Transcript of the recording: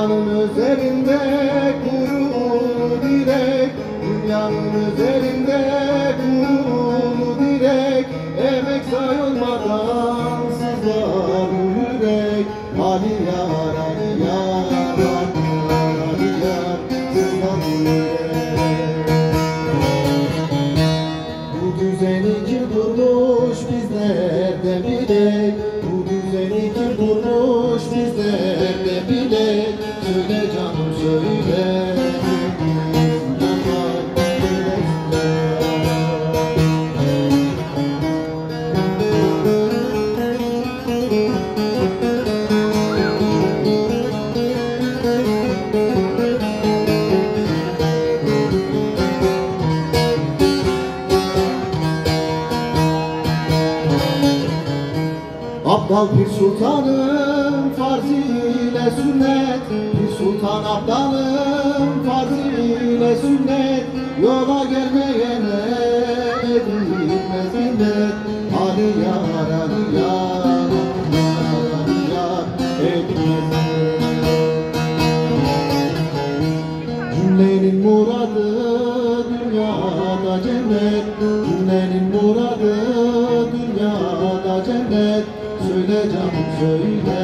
Dünyanın üzerinde kurulu direk, dünyanın üzerinde kurulu direk, emek sayılmadan sızlar yürek. Ali yar, Ali yar, Ali yar, sızlar yürek. Bu düzeni kim kurmuş bizler de bilek, bu düzeni kim kurmuş bizler de bilek. Söyle canım söyle. Abdal bir sultanın farz ile sünnet, bir sultan abdalın farz ile sünnet. Yola gelmeyene edilmez minnet. Ali yar, Ali yar, Ali yar, edilmez minnet. Cümlenin muradı dünyada cennet, cümlenin muradı dünyada cennet. Söyle canım söyle.